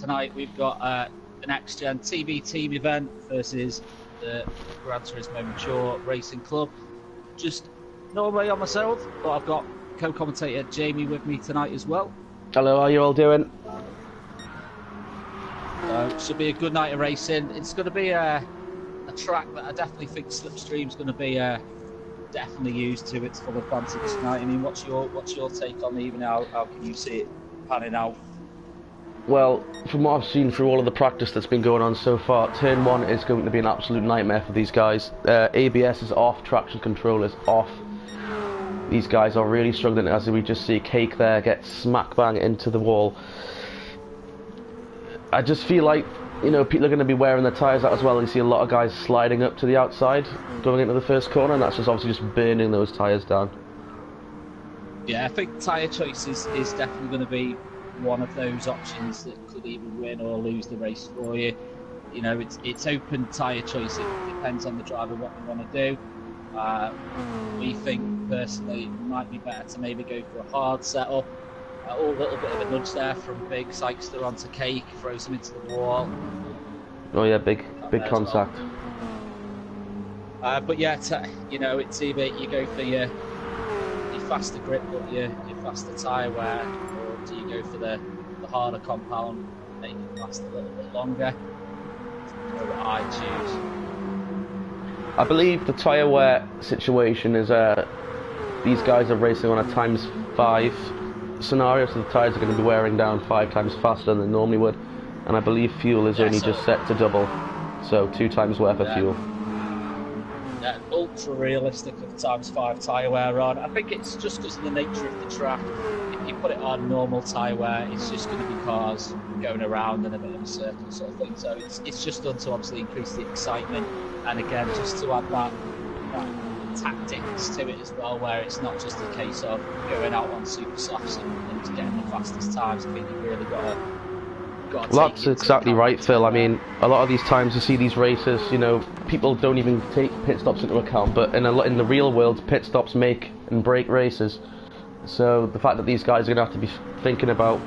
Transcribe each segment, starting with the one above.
tonight we've got an Next-Gen TV team event versus the Gran Turismo Mature Racing Club. Just normally on myself, but I've got co-commentator Jamie with me tonight as well. Hello, how are you all doing? Should be a good night of racing. It's going to be a track that I definitely think Slipstream's going to be definitely used to its full advantage tonight. I mean, what's your take on the evening? How can you see it panning out? Well, from what I've seen through all of the practice that's been going on so far, turn 1 is going to be an absolute nightmare for these guys. ABS is off, traction control is off. These guys are really struggling, as we just see Cake there get smack bang into the wall. I just feel like, you know, people are going to be wearing their tyres out as well. You see a lot of guys sliding up to the outside, going into the first corner, and that's just obviously just burning those tyres down. Yeah, I think tyre choice is definitely going to be one of those options that could either win or lose the race for you. You know, it's open tyre choice. It depends on the driver what they want to do. We think personally it might be better to maybe go for a hard setup. Or a little bit of a nudge there from Big Sykester onto Cake, throws him into the wall. Oh yeah, big contact. Well. But yeah, you know, it's either you go for your faster grip but your faster tyre wear, or do you go for the harder compound, make it last a little bit longer? That's what I choose. I believe the tyre wear situation is these guys are racing on a ×5 scenario, so the tyres are going to be wearing down 5 times faster than they normally would, and I believe fuel is only just set to double, so 2 times worth of fuel. Yeah, ultra realistic of ×5 tyre wear on. I think it's just because of the nature of the track. If you put it on normal tyre wear, it's just going to be cars going around in a bit of a circle sort of thing. So it's just done to obviously increase the excitement, and again just to add that tactics to it as well, where it's not just a case of going out on super softs and getting the fastest times. I think you've really got to well, that's exactly right, Phil. I mean, a lot of these times you see these races, you know, people don't even take pit stops into account, but in the real world, pit stops make and break races. So the fact that these guys are going to have to be thinking about,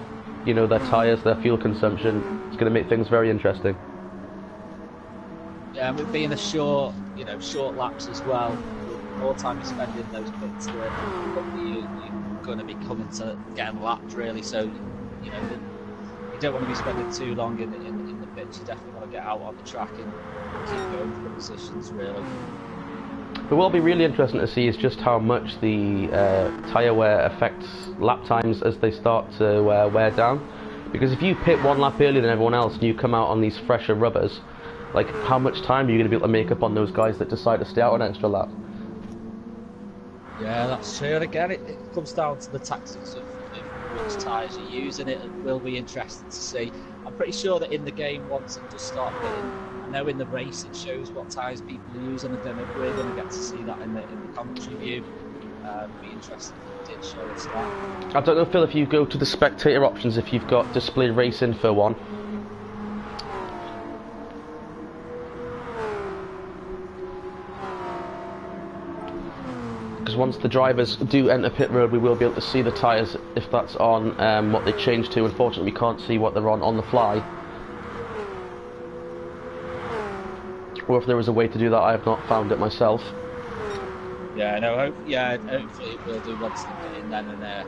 you know, their tyres, their fuel consumption, is going to make things very interesting. Yeah, and with being a short laps as well, the more time you spend in those pits, the quicker you're going to be coming to getting lapped, really. So, you know, you don't want to be spending too long in the pits. You definitely want to get out on the track and keep going for the positions, really. But what will be really interesting to see is just how much the tyre wear affects lap times as they start to wear down. Because if you pit 1 lap earlier than everyone else and you come out on these fresher rubbers, like, how much time are you going to be able to make up on those guys that decide to stay out an extra lap? Yeah, that's true. And again, it comes down to the tactics of which tyres you're using. It will be interesting to see. I'm pretty sure that in the game, once it does start pitting, I know in the race it shows what tyres people are using. I don't know if we're going to get to see that in the commentary view. It'd be interesting if it did show us that. I don't know, Phil, if you go to the spectator options, if you've got display race info on. Because once the drivers do enter pit road, we will be able to see the tyres if that's on, what they change to. Unfortunately, we can't see what they're on the fly. Or if there is a way to do that, I have not found it myself. Yeah, no, hopefully it will do once they get in then and there.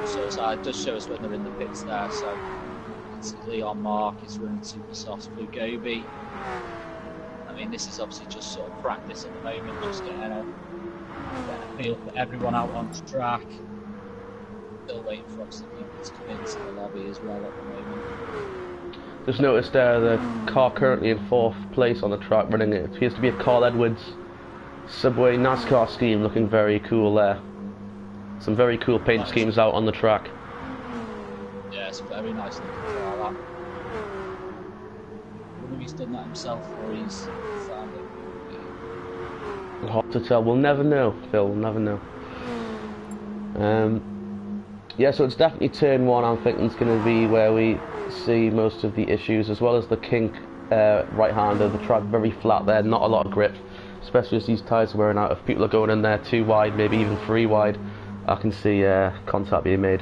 So it does show us when they're in the pits there. So it's Leon Mark is running super soft, Blue Gobi. I mean, this is obviously just sort of practice at the moment, just getting a feel for everyone out on track. Still waiting for obviously people to come into the lobby as well at the moment. Just noticed the car currently in 4th place on the track, running it appears to be a Carl Edwards Subway NASCAR scheme, looking very cool there. Some very cool paint schemes out on the track. Yeah, it's very nice looking car, that. I wonder if he's done that himself or he's found it. Hard to tell. We'll never know, Phil. We'll never know. Yeah, so it's definitely turn 1. I'm thinking it's going to be where we see most of the issues, as well as the kink right-hander. The track very flat there, not a lot of grip, especially as these tyres are wearing out. If people are going in there 2 wide, maybe even 3 wide, I can see contact being made.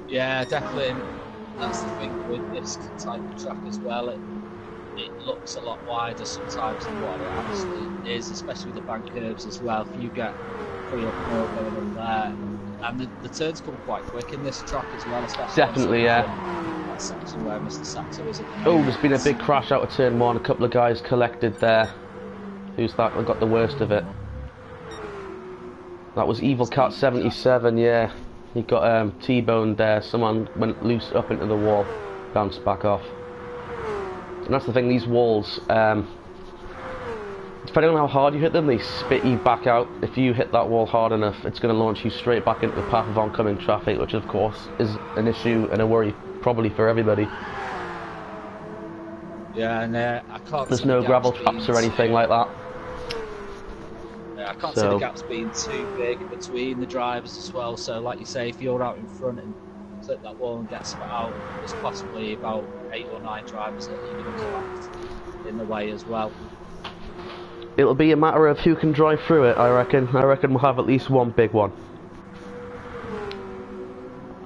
Yeah, definitely. That's the thing with this type of track as well. It looks a lot wider sometimes than what it actually is, especially with the bank curves as well. If you get 3 or 4 going up there, and the turns come quite quick in this track as well, especially Definitely, yeah. That section where Mr. Saxo is at the moment. Oh, there's been a big crash out of turn 1. A couple of guys collected there. Who's that? I got the worst of it. That was Evil Cat 77, yeah. He got T-boned there. Someone went loose up into the wall, bounced back off. And that's the thing, these walls, depending on how hard you hit them, they spit you back out. If you hit that wall hard enough, it's going to launch you straight back into the path of oncoming traffic, which of course is an issue and a worry probably for everybody. Yeah, and I can't. There's no gravel traps or anything like that. I can't see the gaps being too big between the drivers as well. So, like you say, if you're out in front and clip that wall and get spit out, there's possibly about 8 or 9 drivers that you're going to collect in the way as well. It'll be a matter of who can drive through it, I reckon. I reckon we'll have at least one big one.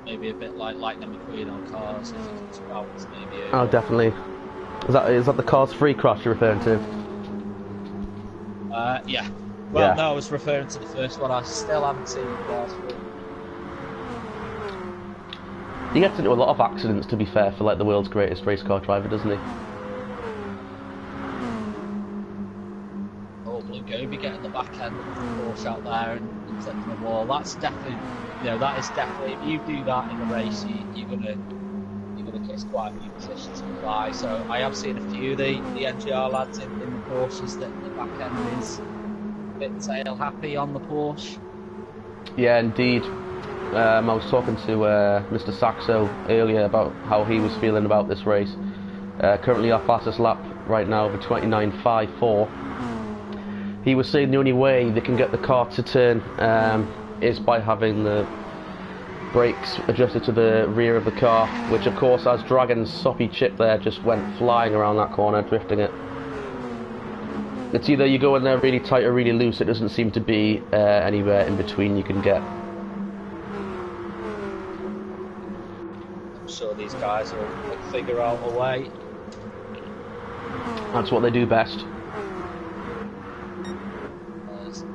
Maybe a bit like Lightning McQueen on cars, if you can bounce maybe. Oh, definitely. Is that the Cars 3 crash you're referring to? Yeah. Well, yeah. No, I was referring to the first one. I still haven't seen the Cars 3. He gets into a lot of accidents, to be fair, for like the world's greatest race car driver, doesn't he? Oh, Blue Goby getting the back end of the Porsche out there and clipping the wall. That's definitely, that is definitely. If you do that in a race, you're gonna kiss quite a few positions goodbye. So I have seen a few of the NGR lads in the Porsches that the back end is a bit tail happy on the Porsche. Yeah, indeed. I was talking to Mr. Saxo earlier about how he was feeling about this race. Currently our fastest lap right now of a 29.54. He was saying the only way they can get the car to turn is by having the brakes adjusted to the rear of the car, which of course, as Dragon's soppy chip there just went flying around that corner, drifting it. It's either you go in there really tight or really loose. It doesn't seem to be anywhere in between you can get. I'm sure these guys will figure out a way. That's what they do best.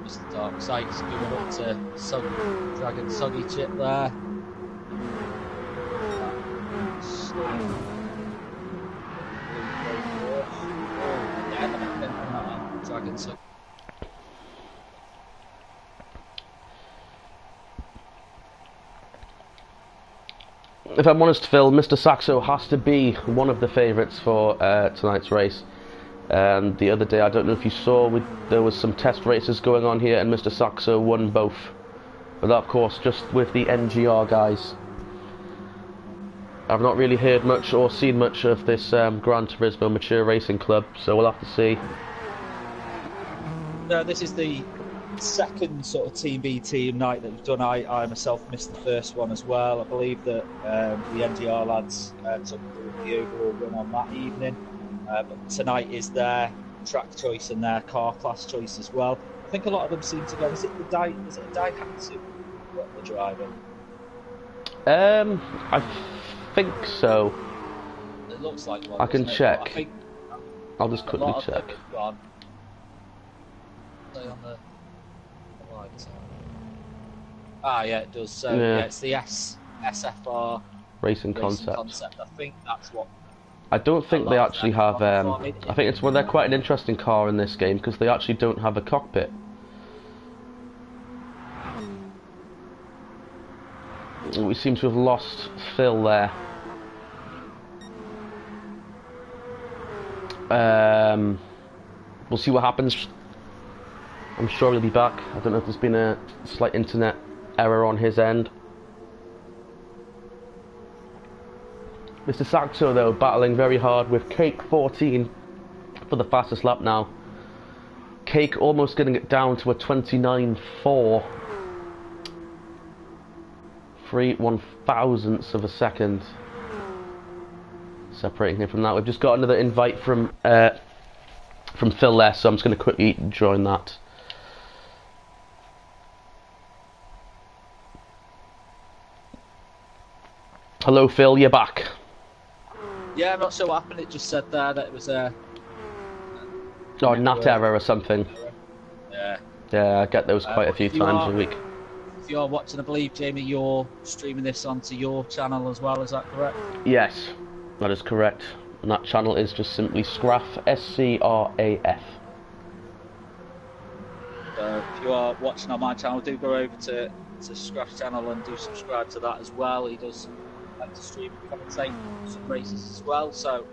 Mr. Dark Sights going up to Dragon Soggy Chip there. Dragon Soggy. If I'm honest, Phil, Mr. Saxo has to be one of the favourites for tonight's race. The other day, I don't know if you saw, there was some test races going on here, and Mr. Saxo won both. But that, of course, just with the NGR guys. I've not really heard much or seen much of this Gran Turismo Mature Racing Club, so we'll have to see. No, this is the second sort of Team B team night that we've done. I myself missed the first one as well. I believe that the NGR lads took the overall run on that evening. But tonight is their track choice and their car class choice as well. I think a lot of them seem to go. Is it a Daihatsu that they're driving? I think so. It looks like one. I can check. I'll just quickly check. On the light. Yeah, it does. So yeah, it's the SFR Racing Concept. I think that's what. I don't think they actually have. I think it's they're quite an interesting car in this game because they actually don't have a cockpit. We seem to have lost Phil there. We'll see what happens. I'm sure he'll be back. I don't know if there's been a slight internet error on his end. Mr. Saxo, though, battling very hard with Cake 14 for the fastest lap now. Cake almost getting it down to a 29.4. 3/1000ths of a second separating him from that. We've just got another invite from Phil there, so I'm just going to quickly join that. Hello, Phil. You're back. Yeah, I'm not sure what happened. It just said there that it was a... Oh, NAT error or something. Yeah. Yeah, I get those quite a few times a week. If you're watching, I believe, Jamie, you're streaming this onto your channel as well, is that correct? Yes, that is correct. And that channel is just simply Scraf, SCRAF. So if you are watching on my channel, do go over to Scraff's channel and do subscribe to that as well. He does like to stream and commentate some races as well. So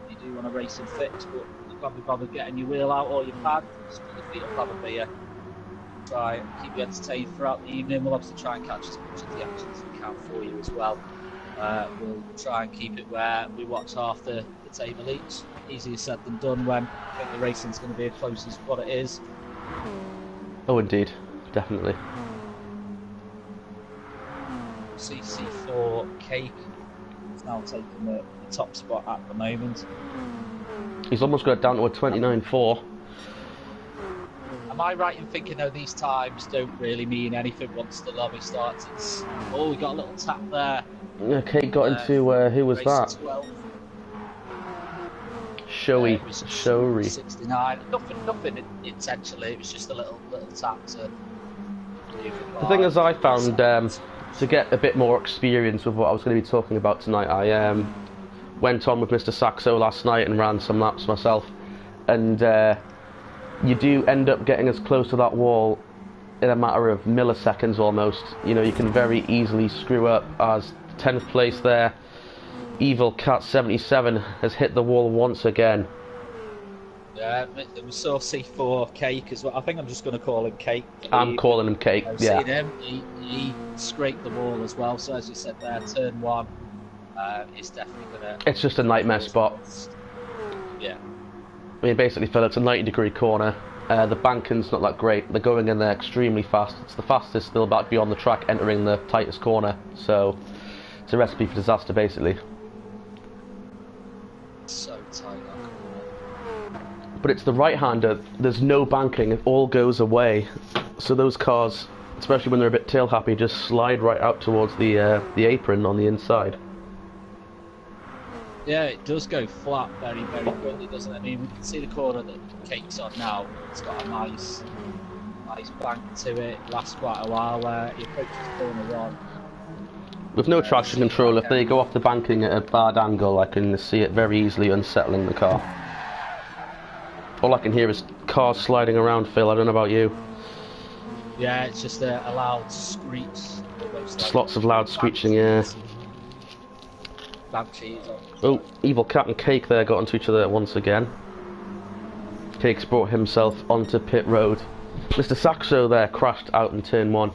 if you do want a racing fix, but you can't be bothered getting your wheel out or your pad, just put your feet up, have a beer. Try and keep you entertained throughout the evening. We'll obviously try and catch as much of the action as we can for you as well. We'll try and keep it where we watch half the table each. Easier said than done when I think the racing's going to be as close as what it is. Oh, indeed. Definitely. CC4 Cake is now taking the top spot at the moment. He's almost got it down to a 29.4. Am I right in thinking, though, these times don't really mean anything once the lobby starts? It's, oh, we got a little tap there. Yeah, Kate got into, who was that? 12. Showy. 69. Nothing intentionally, it was just a little tap to... The thing is, I found, to get a bit more experience with what I was going to be talking about tonight, I went on with Mr. Saxo last night and ran some laps myself, and you do end up getting as close to that wall in a matter of milliseconds almost. You know, you can very easily screw up, as 10th place there, Evil Cat 77 has hit the wall once again. Yeah, we saw C4 Cake as well. I think I'm just going to call him Cake. I'm calling him Cake, yeah. Seen him, he scraped the wall as well, so as you said there, turn 1 is definitely going to... It's just a nightmare spot. Yeah. I mean, basically, Phil, it's a 90-degree corner. The banking's not that great. They're going in there extremely fast. It's the fastest still about to be on the track entering the tightest corner. So, it's a recipe for disaster, basically. So tight, that corner. But it's the right-hander. There's no banking. It all goes away. So those cars, especially when they're a bit tail-happy, just slide right out towards the apron on the inside. Yeah, it does go flat very, very quickly, doesn't it? I mean, we can see the corner that Cake's on now. It's got a nice bank to it. It lasts quite a while where he approaches corner 1. With no traction control, if they go off the banking at a bad angle, I can see it very easily unsettling the car. All I can hear is cars sliding around, Phil. I don't know about you. Yeah, it's just a loud screech. Just lots of loud screeching, yeah. Oh, Evil Cat and Cake there got onto each other once again. Cake's brought himself onto pit road. Mr. Saxo there crashed out in turn 1.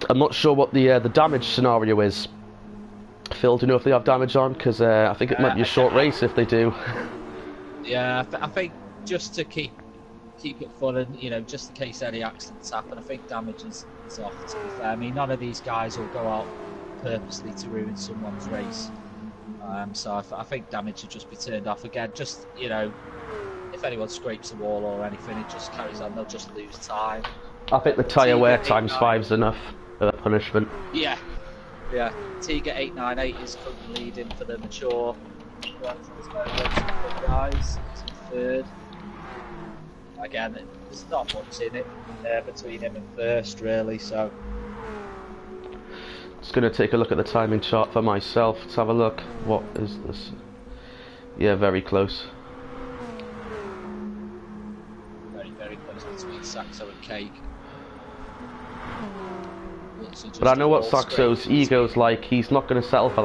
I'm not sure what the damage scenario is. Phil, do you know if they have damage on? Because I think it might be a short race if they do. Yeah, I think just to keep it fun and, you know, just in case any accidents happen, I think damage is off, to be fair. I mean, none of these guys will go out purposely to ruin someone's race. So I think damage should just be turned off again. Just, you know, if anyone scrapes the wall or anything, it just carries on. They'll just lose time. I think the tyre wear times 5 is enough for the punishment. Yeah. Yeah. Tiga 898 is currently leading for the mature. Guys, third. Again, there's not much in it between him and first, really, so... Just going to take a look at the timing chart for myself. Let's have a look. What is this? Yeah, very close. Very, very close between Saxo and Cake. But I know what Saxo's ego's like. He's not going to settle for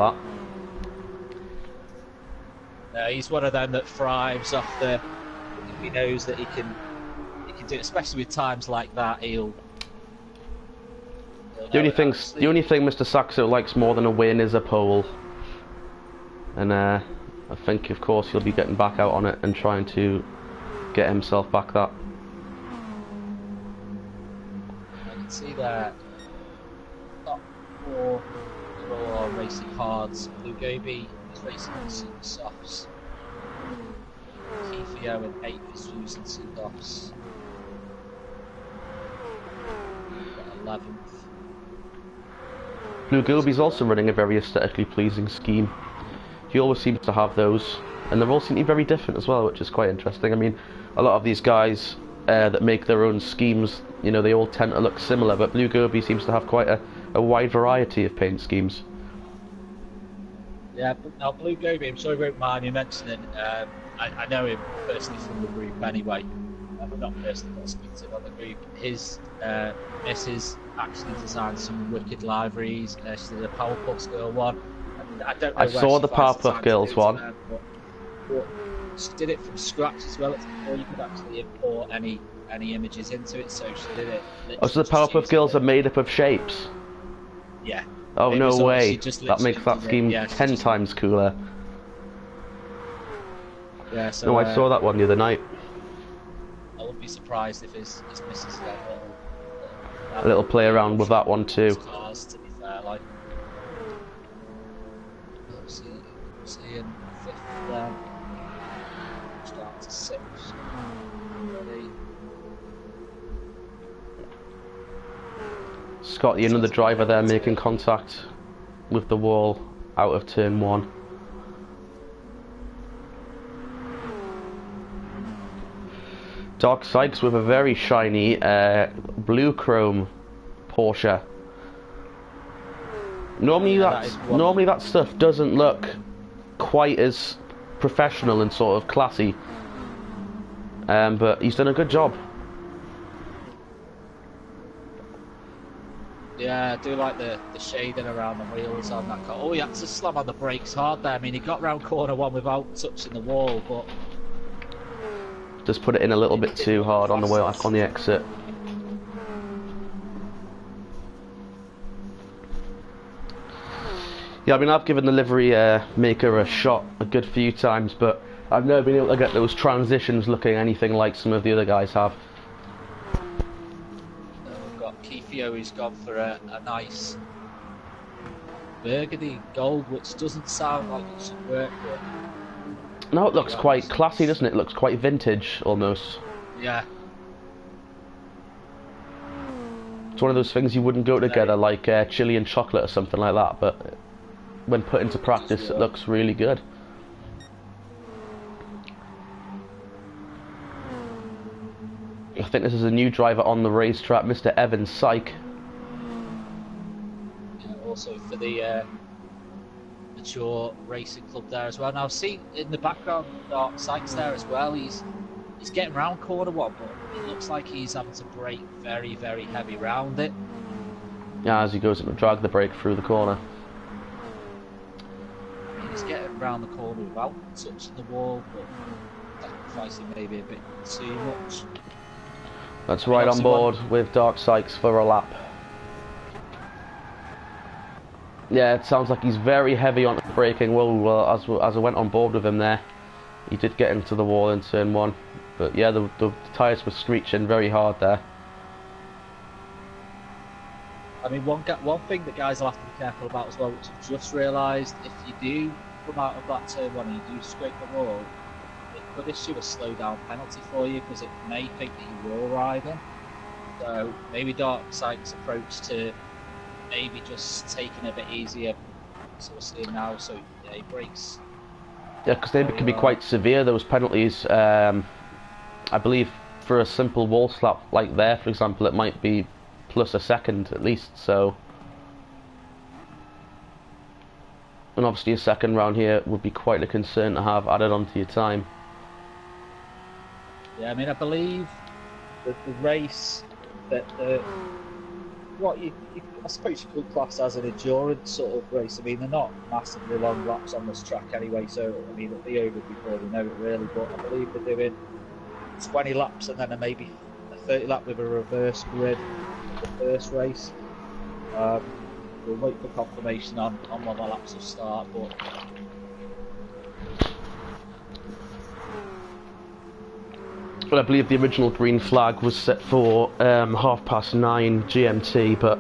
that. He's one of them that thrives off the... If he knows that he can do it, especially with times like that, he'll the only thing Mr. Saxo likes more than a win is a pole. And I think, of course, he'll be getting back out on it and trying to get himself back that. I can see that top 4 are racing hards. Lugobi is racing on super softs. Kifio and 8th is using Sundofs. 11th. Blue Gobi's also running a very aesthetically pleasing scheme. He always seems to have those, and they're all seem to be very different as well, which is quite interesting. I mean, a lot of these guys that make their own schemes, you know, they all tend to look similar, but Blue Gobi seems to have quite a wide variety of paint schemes. Yeah, but now Blue Gobi, I'm sorry about mine, you mentioned it. I know him personally from the group anyway. I'm not personally got to speak to him on the group. His missus actually designed some wicked liveries. She did a Powerpuff Girl one. I don't know. I saw the Powerpuff Girls one. But she did it from scratch as well. It's before you could actually import any images into it, so she did it. Oh, so the Powerpuff Girls are made up of shapes? Yeah. Oh, no way. That makes that scheme yeah, 10 times cooler. Yeah, so... No, I saw that one the other night. I wouldn't be surprised if his missus got a little play around with that one too. Cars, to be fair, like... See in 5th down. Start to 6th. Ready. Scotty, another driver there, making contact with the wall out of turn 1. Dark Sykes with a very shiny blue chrome Porsche. Normally that stuff doesn't look quite as professional and sort of classy, but he's done a good job. Yeah, I do like the shading around the wheels on that car. Oh, he had to slam on the brakes hard there. I mean, he got round corner 1 without touching the wall, but... Just put it in a little bit too hard on the way on the exit. Yeah, I mean, I've given the livery maker a shot a good few times, but I've never been able to get those transitions looking anything like some of the other guys have. We've got Keithio, who's gone for a nice burgundy gold, which doesn't sound like it should work, but... No, it looks quite classy, doesn't it? It looks quite vintage, almost. Yeah. It's one of those things you wouldn't go together, like chili and chocolate or something like that, but when put into practice, it looks really good. I think this is a new driver on the racetrack, Mr. Evan Syke. Yeah, also for the Mature Racing Club there as well. Now, see in the background, Dark Sykes there as well. He's getting round corner 1, but it looks like he's having to brake very, very heavy round it. Yeah, as he goes to drag the brake through the corner. He's getting round the corner without touching the wall, but sacrificing maybe a bit too much. That's right on board with Dark Sykes for a lap. Yeah, it sounds like he's very heavy on the braking. Well, as I went on board with him there, he did get into the wall in turn 1. But yeah, the tyres were screeching very hard there. I mean, one thing that guys will have to be careful about as well, which I've just realised, if you do come out of that turn 1 and you do scrape the wall, it could issue a slow down penalty for you because it may think that you will ride him. So maybe Dark Sykes' approach to maybe just taking it a bit easier, so we're seeing now, so yeah, he brakes. Yeah, because they can be quite severe, those penalties. I believe for a simple wall slap like there, for example, it might be plus a second at least, so... And obviously a second round here would be quite a concern to have added onto your time. Yeah, I mean, I believe that the race that what I suppose you could class as an endurance sort of race. I mean, they're not massively long laps on this track anyway, so I mean, it'll be over before we know it really, but I believe they're doing 20 laps and then maybe a 30 lap with a reverse grid for the first race. We'll wait for confirmation on when the laps will start, but Well, I believe the original green flag was set for 9:30 GMT, but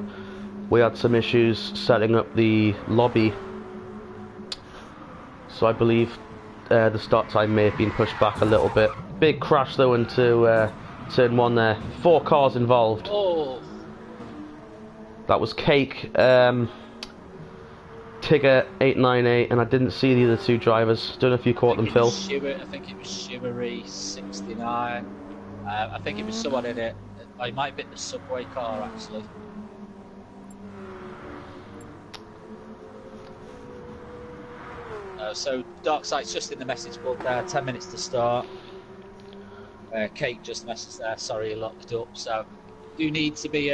we had some issues setting up the lobby, so I believe the start time may have been pushed back a little bit. Big crash though into turn 1 there. 4 cars involved. oh, That was Cake, Tigger 898, and I didn't see the other two drivers. Don't know if you caught them, Phil. I think it was Shivery 69. I think it was someone in it. I might have been the subway car actually. So Darksight's just in the message board there. 10 minutes to start. Kate just messaged there. Sorry, locked up. So do need to be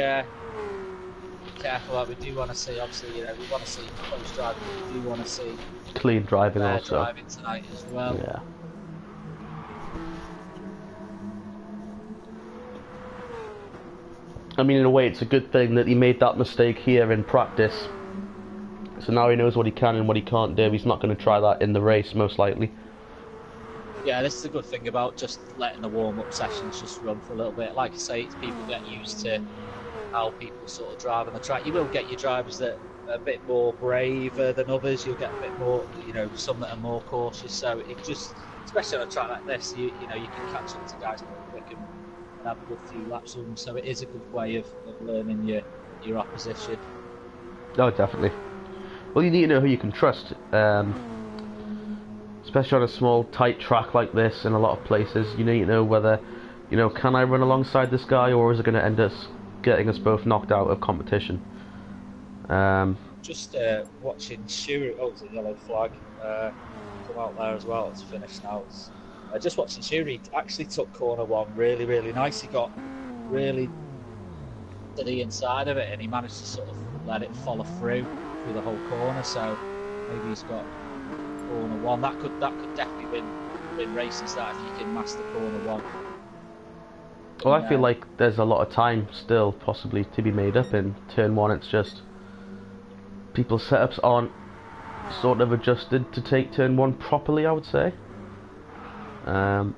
careful. Like we do want to see. Obviously, you know, we want to see close driving. We do want to see clean driving also. Driving tonight as well. Yeah. I mean, in a way, it's a good thing that he made that mistake here in practice. So now he knows what he can and what he can't do. He's not going to try that in the race, most likely. Yeah, this is a good thing about just letting the warm-up sessions just run for a little bit. Like I say, it's people get used to how people sort of drive on the track. You will get your drivers that are a bit more braver than others. You'll get a bit more, you know, some that are more cautious. So it just, especially on a track like this, you know, you can catch up to guys more quick and have a good few laps on them. So it is a good way of learning your opposition. Oh, definitely. Well, you need to know who you can trust, especially on a small, tight track like this. In a lot of places, you need to know whether, you know, can I run alongside this guy, or is it going to end up getting us both knocked out of competition? Just watching Shuri. Oh, it's a yellow flag. Come out there as well. It's finished now. Just watching Shuri actually took corner one really, really nice. He got really to the inside of it, and he managed to sort of let it follow through the whole corner. So maybe he's got corner one. That could definitely win races. That if you can master corner one. Well, I feel like there's a lot of time still possibly to be made up in turn one. It's just people's setups aren't sort of adjusted to take turn one properly, I would say. So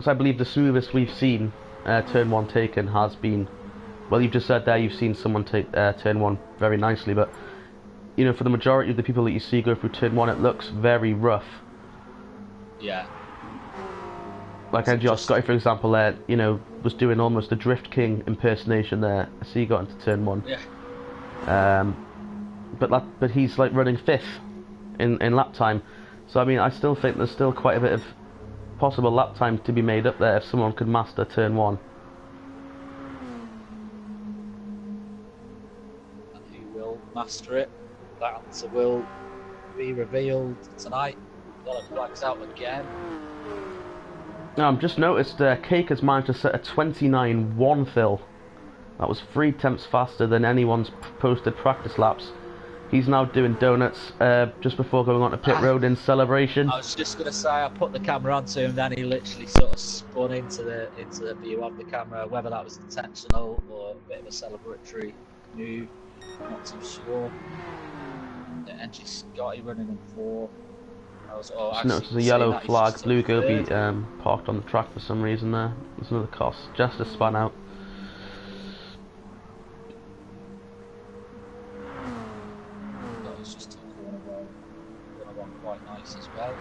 I believe the smoothest we've seen turn one taken has been, well, you've just said there you've seen someone take turn one very nicely, but you know, for the majority of the people that you see go through turn one, it looks very rough. Yeah. Like NGR Scotty, for example, there, you know, was doing almost a Drift King impersonation there. I see he got into turn one. Yeah. But he's like running fifth in lap time. So I mean, I still think there's still quite a bit of possible lap time to be made up there if someone could master turn one. And who will master it? That answer will be revealed tonight. Yellow flags out again. Now, I've just noticed Cake has managed to set a 29.1, Phil. That was 3 tenths faster than anyone's posted practice laps. He's now doing donuts just before going on to pit road in celebration. I was just going to say, I put the camera onto him, then he literally sort of spun into the view of the camera. Whether that was intentional or a bit of a celebratory move, not too sure. NG Scotty running in 4. Just noticed there's a yellow flag. Blue Gobi parked on the track for some reason there. There's another cost. Just a spun out. Just took corner one quite nice as well.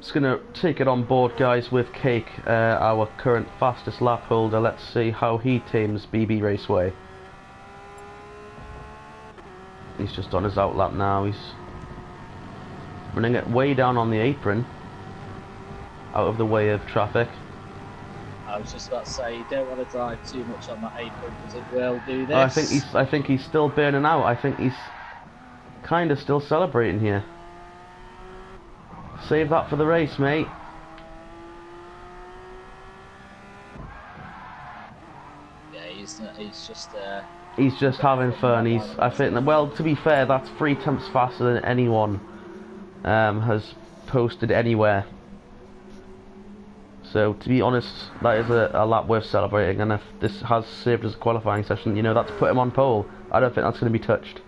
Just gonna take it on board, guys, with Cake, our current fastest lap holder. Let's see how he tames BB Raceway. He's just on his outlap now. He's running it way down on the apron, out of the way of traffic. I was just about to say, you don't want to drive too much on that apron because it will do this. I think he's still burning out. I think he's kind of still celebrating here. Save that for the race, mate. Yeah, he's just. He's just having fun. I think. Well, to be fair, that's 3 tenths faster than anyone has posted anywhere. So, to be honest, that is a lap worth celebrating. And if this has served as a qualifying session, you know, that's put him on pole. I don't think that's going to be touched.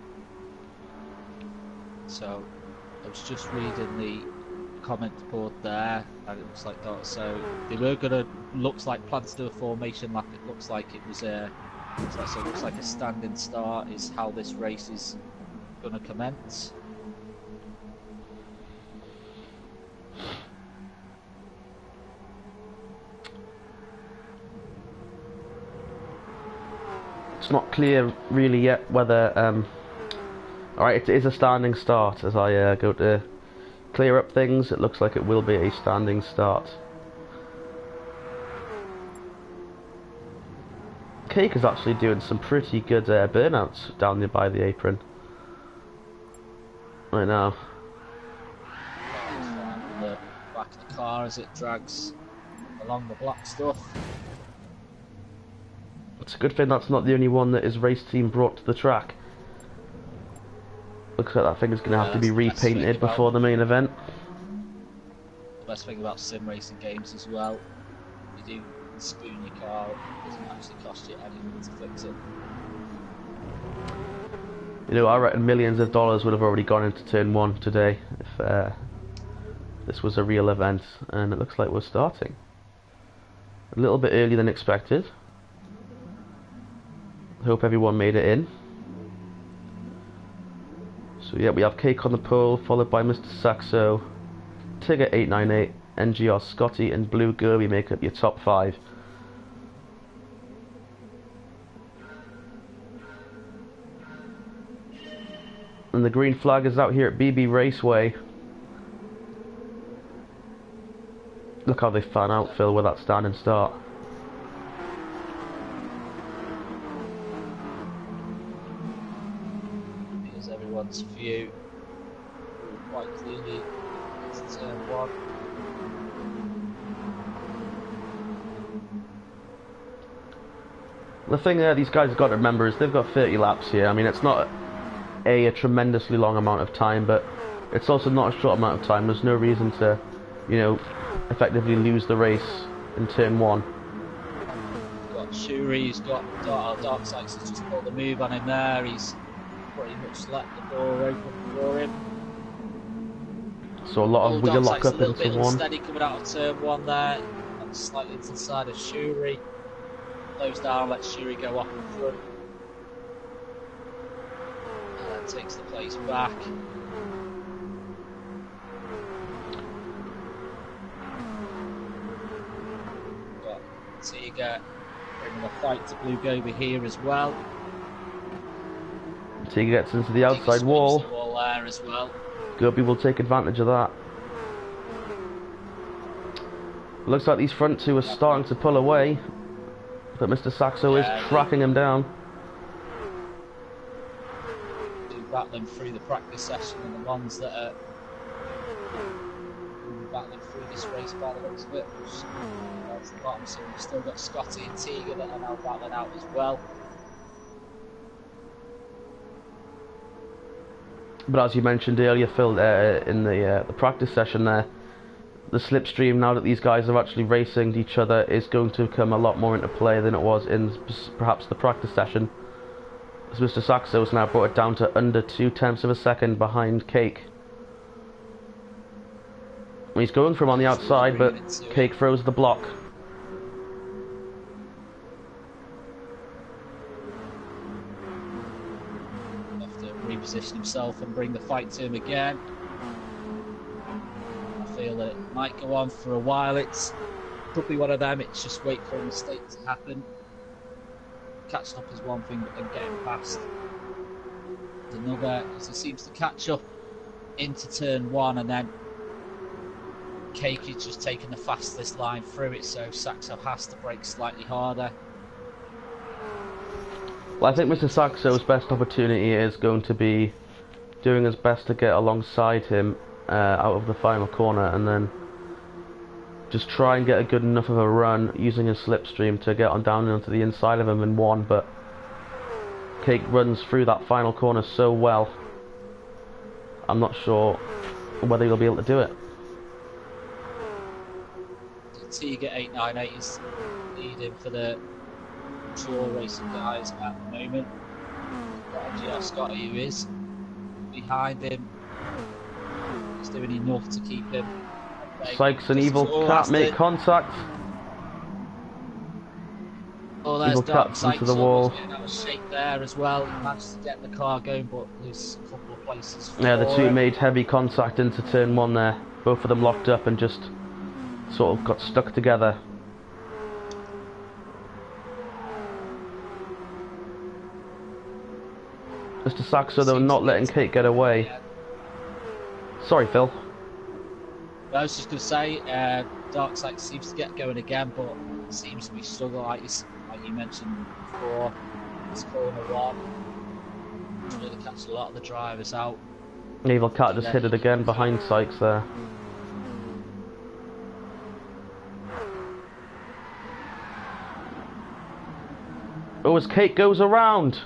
So, I was just reading the comment board there, and it looks like that. So they were gonna, looks like, plan to do a formation lap. It looks like it was a. So it looks like a standing start is how this race is going to commence. not clear really yet whether... Alright, it is a standing start. As I go to clear up things, it looks like it will be a standing start. Cake is actually doing some pretty good burnouts down there by the apron right now. The back of the car as it drags along the black stuff. It's a good thing that's not the only one that his race team brought to the track. Looks like that thing is going to have to be repainted before the main event. The best thing about sim racing games as well, you do spoon your car, it doesn't actually cost you anything to fix it. You know, I reckon millions of dollars would have already gone into turn 1 today if this was a real event, and it looks like we're starting a little bit earlier than expected. Hope everyone made it in. So yeah, we have Cake on the pole, followed by Mr. Saxo, Tigger 898, NGR Scotty, and Blue Gerby make up your top 5. And the green flag is out here at BB Raceway. Look how they fan out, Phil, with that standing start. Here's everyone's view. Quite clearly, it's turn 1. The thing these guys have got to remember is they've got 30 laps here. I mean, it's not a tremendously long amount of time, but it's also not a short amount of time. There's no reason to, you know, effectively lose the race in turn 1. Got Shuri, he's got Dark Sykes has just pulled the move on him there. He's pretty much let the door open for him. So a lot of wheel lock up into 1. A little bit unsteady coming out of turn 1 there. And slightly to the side of Shuri. Slows down, lets Shuri go off in front. Takes the place back. Got Tiga bringing the fight to Blue Goby here as well. Tiga gets into the outside wall. The wall there as well. Goby will take advantage of that. Looks like these front two are starting to pull away, but Mr. Saxo is tracking him down. Battling through the practice session, and the ones that are battling through this race by the looks of it. That's the bottom, so we've still got Scotty and Tiga that are now battling out as well. But as you mentioned earlier, Phil, in the practice session there, the slipstream, now that these guys are actually racing each other, is going to come a lot more into play than it was in perhaps the practice session. As Mr. Saxo has now brought it down to under 0.2 of a second behind Cake. He's going from on the outside, but Cake throws the block. Have to reposition himself and bring the fight to him again. I feel that it might go on for a while. It's probably one of them, it's just wait for a mistake to happen. Catching up is one thing, but then getting past is another, because he seems to catch up into turn 1, and then Cake is just taking the fastest line through it, so Saxo has to brake slightly harder. Well, I think Mr. Saxo's best opportunity is going to be doing his best to get alongside him out of the final corner, and then just try and get a good enough of a run using his slipstream to get on down onto the inside of him in 1, but Cake runs through that final corner so well, I'm not sure whether he'll be able to do it. Tiga 898 is leading for the Tour Racing guys at the moment. NGR Scotty, who is behind him, he's doing enough to keep him. Sykes and Evil Cat make contact. Oh, there's Evil Dark Cat's Sykes into the wall. That was shake there as well. He managed to get the car going, but there's a couple of places. Yeah, the two made heavy contact into turn 1 there. Both of them locked up and just sort of got stuck together. Mr. Saxo, though, not letting Kate get away. Sorry, Phil. I was just going to say, Dark Side seems to get going again, but seems to be struggling, like you mentioned before. It's corner one. It's really catching a lot of the drivers out. Evil Cat just hit it again behind Sykes there. Oh, as Kate goes around.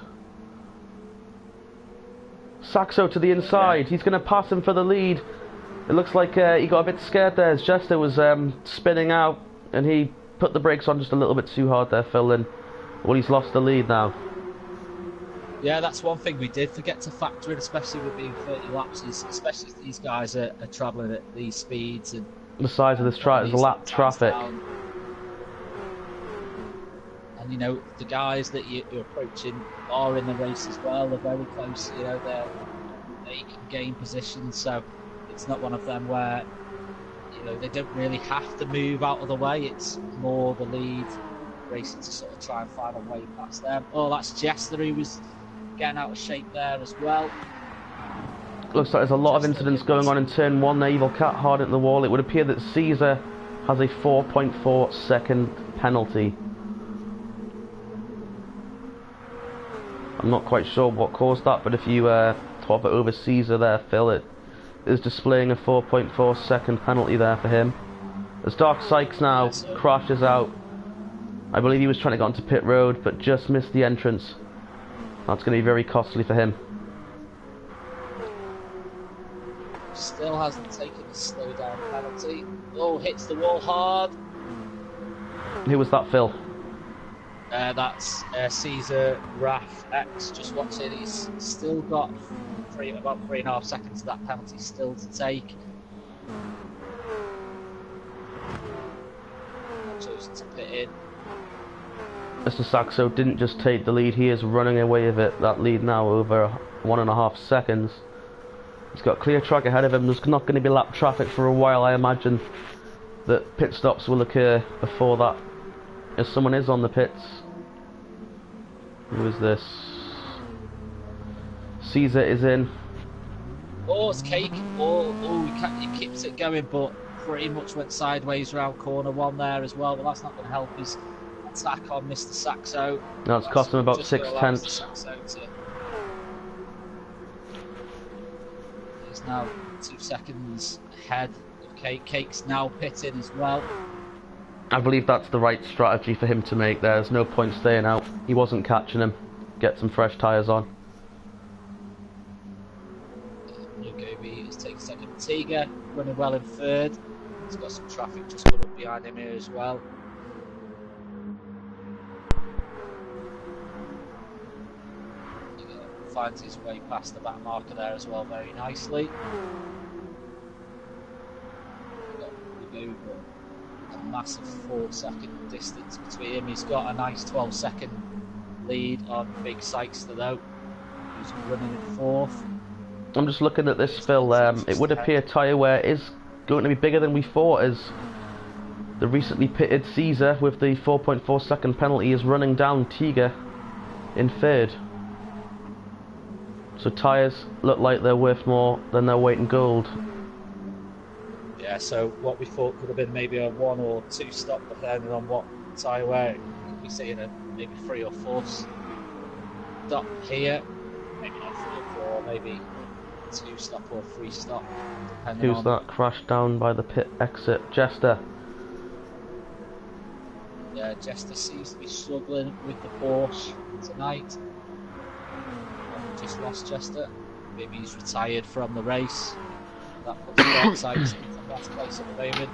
Saxo to the inside. He's going to pass him for the lead. It looks like he got a bit scared there as Jester was spinning out, and he put the brakes on just a little bit too hard there, Phil, and well, he's lost the lead now. Yeah, that's one thing we did forget to factor in, especially with being 30 laps, especially if these guys are travelling at these speeds. And the size of this track is lap traffic. And, you know, the guys that you're approaching are in the race as well. They're very close, you know, they can gain position, so it's not one of them where, you know, they don't really have to move out of the way. It's more the lead racing to sort of try and find a way past them. Oh, that's Jester who was getting out of shape there as well. Looks like there's a lot of incidents going on in turn 1 there. Evil Cat hard at the wall. It would appear that Caesar has a 4.4 second penalty. I'm not quite sure what caused that, but if you top it over Caesar there, Phil, it is displaying a 4.4 second penalty there for him. As Dark Sykes now crashes out. I believe he was trying to get onto pit road, but just missed the entrance. That's going to be very costly for him. Still hasn't taken a slow down penalty. Oh, hits the wall hard. Who was that, Phil? That's Caesar Raff X. Just watching, he's still got about 3.5 seconds of that penalty still to take. Chosen to pit in. Mr. Saxo didn't just take the lead, he is running away with it. That lead now over 1.5 seconds. He's got clear track ahead of him. There's not going to be lap traffic for a while. I imagine that pit stops will occur before that. If someone is on the pits. Who is this? Caesar is in. Oh, it's Cake. He keeps it going, but pretty much went sideways around corner 1 there as well. But that's not going to help his attack on Mr. Saxo. No, it's cost him about 6/10. He's now 2 seconds ahead of Cake. Cake's now pitting as well. I believe that's the right strategy for him to make. There's no point staying out. He wasn't catching him. Get some fresh tyres on. Gobi is taking second. Tiga running well in third. He's got some traffic just coming up behind him here as well. Finds his way past the back marker there as well very nicely. A massive 4-second distance between him. He's got a nice 12-second lead on Big Sykes though, who's running in 4th. I'm just looking at this, Phil. It would appear tyre wear is going to be bigger than we thought, as the recently pitted Caesar with the 4.4 second penalty is running down Tiga in 3rd. So tyres look like they're worth more than their weight in gold. Yeah, so what we thought could have been maybe a 1 or 2 stop, depending on what tyre wear, we're seeing a maybe 3 or 4 stop here, maybe not 3 or 4, maybe 2 stop or 3 stop. Who's that crashed down by the pit exit? Jester. Yeah, Jester seems to be struggling with the Porsche tonight. Just lost Jester. Maybe he's retired from the race. That puts Dark Sykes in last place at the moment.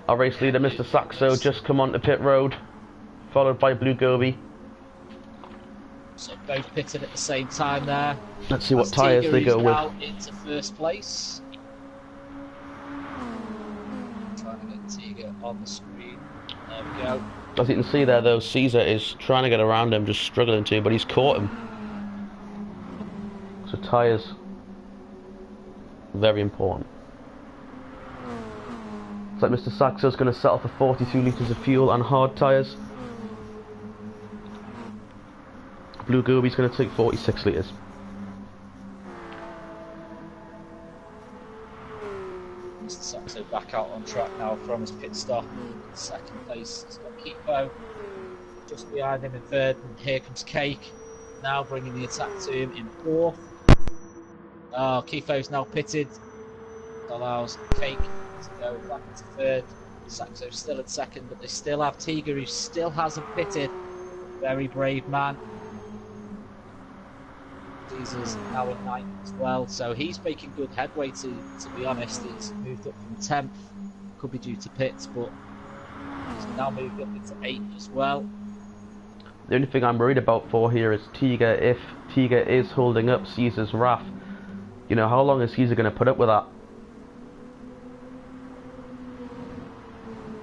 Our race leader, Mr. Saxo, just come onto pit road, followed by Blue Gobi. So both pitted at the same time there. Let's see what tyres they go with. Now into first place. Trying to get Tiga on the screen. There we go. As you can see there, though, Caesar is trying to get around him, just struggling to, but he's caught him. So tyres, very important. Looks like Mr. Saxo's going to settle for 42 litres of fuel and hard tyres. Blue Gobi's going to take 46 litres. back out on track now from his pit stop. Second place, he's got Keepo. Just behind him in third, and here comes Cake, now bringing the attack to him in fourth. Oh, Keefo's now pitted. Allows Cake to go back into third. Saxo's still in second, but they still have Tiga, who still hasn't pitted. Very brave man. Caesar's now in ninth as well, so he's making good headway. To be honest, he's moved up from 10th. Could be due to pits, but he's now moved up into 8th as well. The only thing I'm worried about for here is Tiga. If Tiga is holding up Caesar's wrath, you know, how long is Caesar going to put up with that?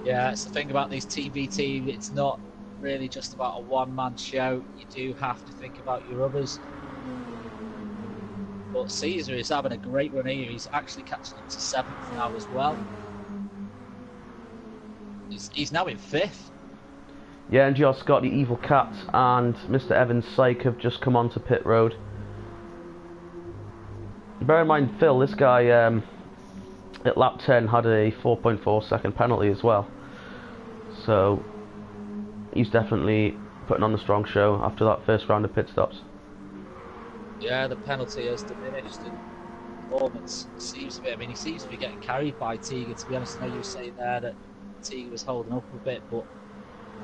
Yeah, it's the thing about these TBT, it's not really just about a one-man show. You do have to think about your others. But Caesar is having a great run here. He's actually catching up to 7th now as well. He's now in 5th. Yeah, NGR Scott, the Evil Cat, and Mr. Evans Syke have just come onto pit road. Bear in mind, Phil, this guy at lap 10 had a 4.4 second penalty as well. So he's definitely putting on the strong show after that first round of pit stops. Yeah, the penalty has diminished, and performance seems to be. I mean, he seems to be getting carried by Tiga. To be honest, I know you were saying there that Tiga was holding up a bit, but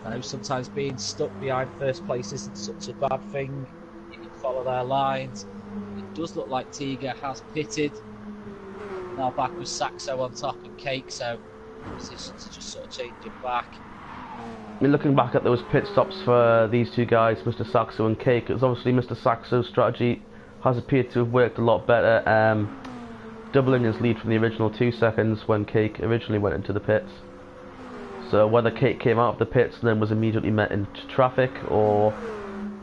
I know sometimes being stuck behind first place isn't such a bad thing. You can follow their lines. It does look like Tiga has pitted. Now back with Saxo on top and Cake, so positions are just sort of changing back. I mean, looking back at those pit stops for these two guys, Mr. Saxo and Cake, it's obviously Mr. Saxo's strategy has appeared to have worked a lot better, doubling his lead from the original 2 seconds when Cake originally went into the pits. So whether Cake came out of the pits and then was immediately met into traffic, or,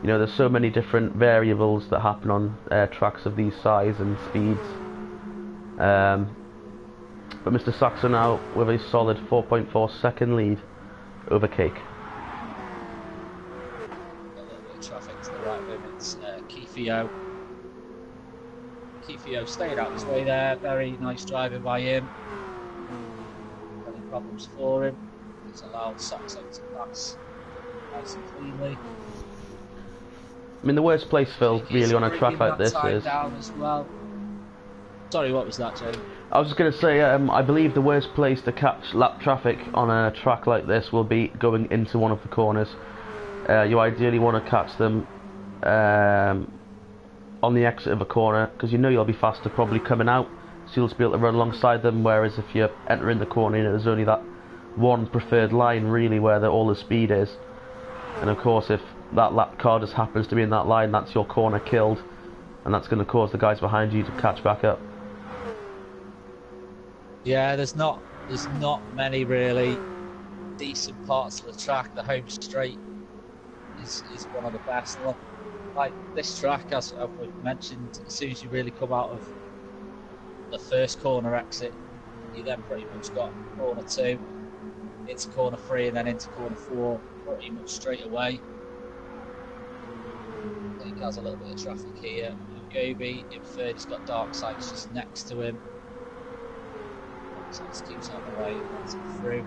you know, there's so many different variables that happen on tracks of these size and speeds. But Mr. Saxo now with a solid 4.4 second lead over Cake. A little bit of traffic to the right of him. It's Keefio. Keefio staying out his way there. Very nice driving by him. Any problems for him? He's allowed Saxo to pass nice and cleanly. I mean, the worst place, Phil, really on a track like this is... down as well. Sorry, what was that, Jamie? I was just going to say, I believe the worst place to catch lap traffic on a track like this will be going into one of the corners. You ideally want to catch them on the exit of a corner, because you know you'll be faster probably coming out, so you'll be able to run alongside them, whereas if you're entering the corner, you know, there's only that one preferred line really where all the speed is. And of course, if that lap car just happens to be in that line, that's your corner killed, and that's going to cause the guys behind you to catch back up. Yeah, there's not many really decent parts of the track. The home straight is one of the best. Like this track, as we've mentioned, as soon as you really come out of the first corner exit, you then pretty much got corner 2 into corner 3 and then into corner 4 pretty much straight away. I think has a little bit of traffic here. Gobi in third, he's got Dark Sights just next to him. So this keeps on the way, runs it through.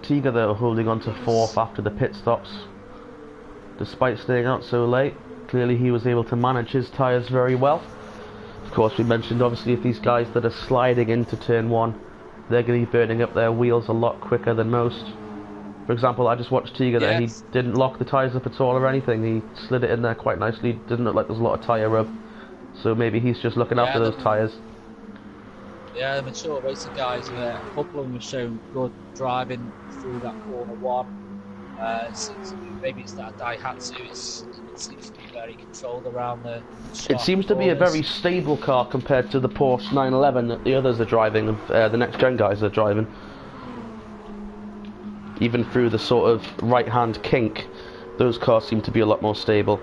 Tiga though holding on to 4th after the pit stops. Despite staying out so late, clearly he was able to manage his tyres very well. Of course, we mentioned obviously if these guys that are sliding into turn 1, they're going to be burning up their wheels a lot quicker than most. For example, I just watched Tiga there, he didn't lock the tyres up at all or anything, he slid it in there quite nicely, didn't look like there's a lot of tyre rub. So maybe he's just looking after those tyres. Yeah, the mature racing guys, a couple of them have shown good driving through that corner 1. Maybe it's that Daihatsu, it seems to be very controlled around the It seems to be a very stable car compared to the Porsche 911 that the others are driving, the next gen guys are driving. Even through the sort of right-hand kink, those cars seem to be a lot more stable.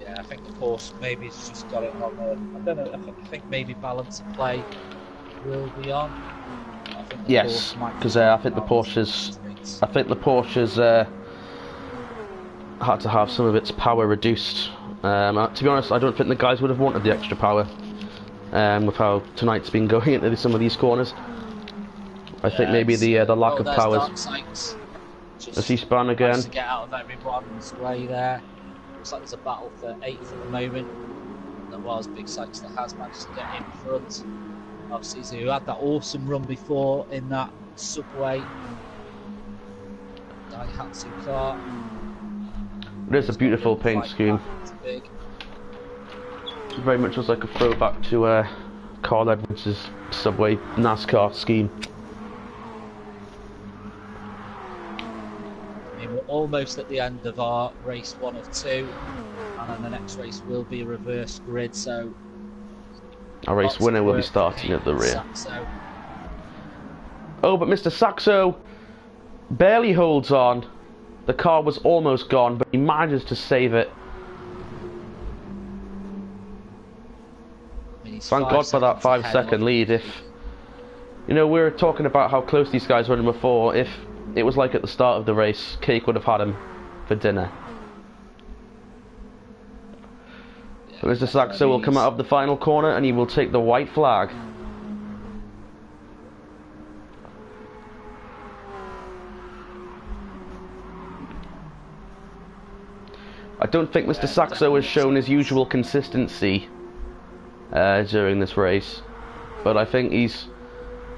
Yeah, I think the Porsche maybe has just got it on the... I don't know, I think maybe balance of play will be on. Yes, because I think the Porsche's... had to have some of its power reduced To be honest, I don't think the guys would have wanted the extra power with how tonight's been going into some of these corners. I think maybe the lack of powers. As he spun again. To get out of everyone's way there. Looks like there's a battle for 8th at the moment. There was Big Sykes that has managed to get in front. Obviously, who had that awesome run before in that subway. Daihatsu car. It is a beautiful paint scheme. It very much was like a throwback to Carl Edwards' subway NASCAR scheme. We're almost at the end of our race 1 of 2, and then the next race will be a reverse grid, so our race winner will be starting at the rear. Saxo. Oh, but Mr. Saxo barely holds on. The car was almost gone, but he manages to save it. Thank God for that 5-second lead. If you know, we were talking about how close these guys were before. If it was like at the start of the race, Cake would have had him for dinner. Yeah, so Mr. Saxo will come out of the final corner and he will take the white flag. I don't think Mr. Saxo has shown his usual consistency during this race, but I think he's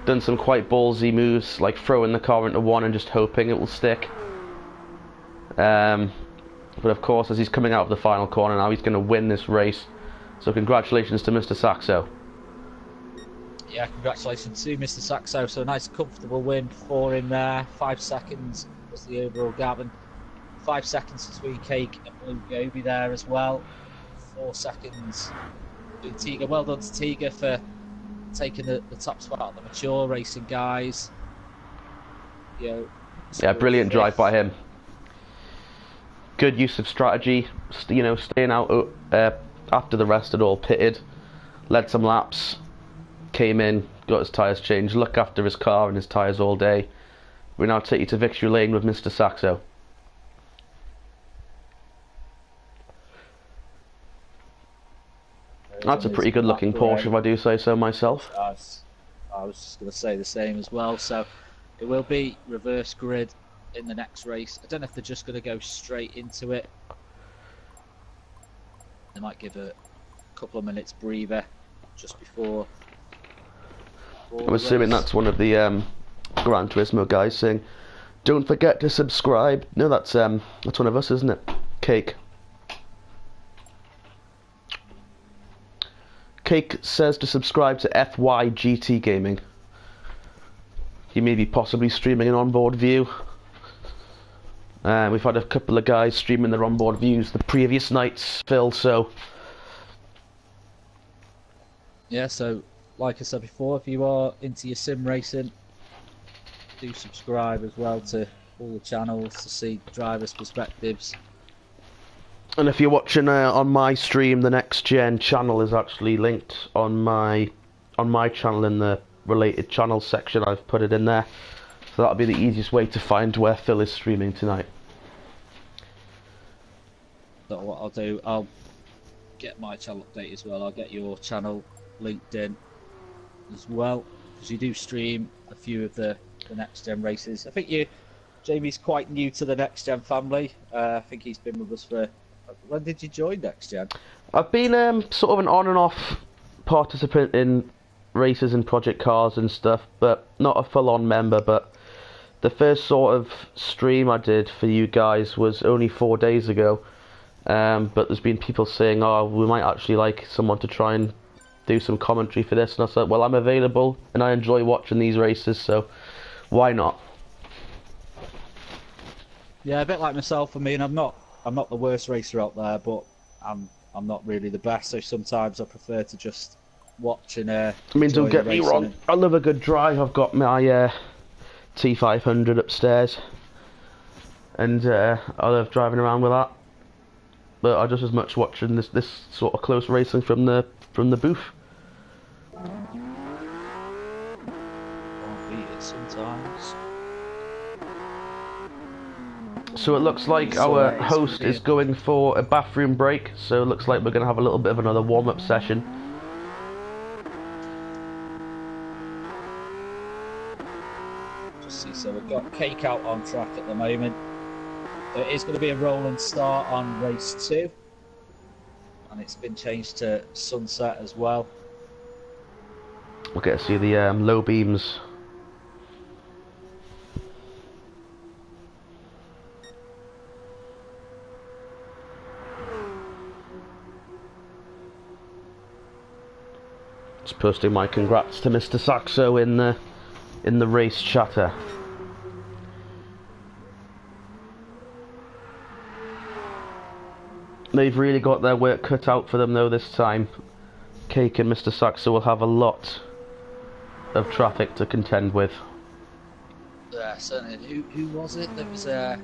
done some quite ballsy moves, like throwing the car into one and just hoping it will stick. But of course, as he's coming out of the final corner now, he's going to win this race. So congratulations to Mr. Saxo. Yeah, congratulations to Mr. Saxo. So a nice comfortable win for him there. 5 seconds was the overall gap, and 5 seconds between Cake and Blue Gobi there as well. 4 seconds between Tiga. Well done to Tiga for taking the top spot on the mature racing guys. Yeah, brilliant drive by him. Good use of strategy. You know, staying out after the rest had all pitted, led some laps, came in, got his tyres changed, looked after his car and his tyres all day. We now take you to victory lane with Mr. Saxo. That's a pretty good looking Porsche, if I do say so myself. I was just going to say the same as well. So it will be reverse grid in the next race. I don't know if they're just going to go straight into it. They might give a couple of minutes breather just before I'm assuming that's one of the Gran Turismo guys saying, "Don't forget to subscribe." No, that's one of us, isn't it? Cake. Cake says to subscribe to FYGT Gaming. He may be possibly streaming an onboard view. We've had a couple of guys streaming their onboard views the previous nights, Phil, so... Yeah, so, like I said before, if you are into your sim racing, do subscribe as well to all the channels to see drivers' perspectives. And if you're watching on my stream, the Next Gen channel is actually linked on my channel in the related channels section. I've put it in there, so that'll be the easiest way to find where Phil is streaming tonight. So what I'll do, I'll get my channel update as well. I'll get your channel linked in as well, because you do stream a few of the Next Gen races. I think Jamie's quite new to the Next Gen family. I think he's been with us for... When did you join Next Gen? I've been sort of an on and off participant in races and project cars and stuff, but not a full-on member. But the first sort of stream I did for you guys was only 4 days ago. But there's been people saying, "Oh, we might actually like someone to try and do some commentary for this," and I said, "Well, I'm available and I enjoy watching these races, so why not?" Yeah, a bit like myself. I mean, I'm not the worst racer out there, but I'm not really the best. So sometimes I prefer to just watch and. I mean, don't get me wrong. I love a good drive. I've got my T500 upstairs, and I love driving around with that. But I just as much watching this sort of close racing from the booth. Sometimes. So it looks like our host is going for a bathroom break, so it looks like we're going to have a little bit of another warm-up session. Just see, so we've got Cake out on track at the moment. So it is going to be a rolling start on race 2. And it's been changed to sunset as well. We'll get to see the low beams. Just posting my congrats to Mr. Saxo in the race chatter. They've really got their work cut out for them though this time. Cake and Mr. Saxo will have a lot of traffic to contend with. Yeah, certainly. Who was it? There was the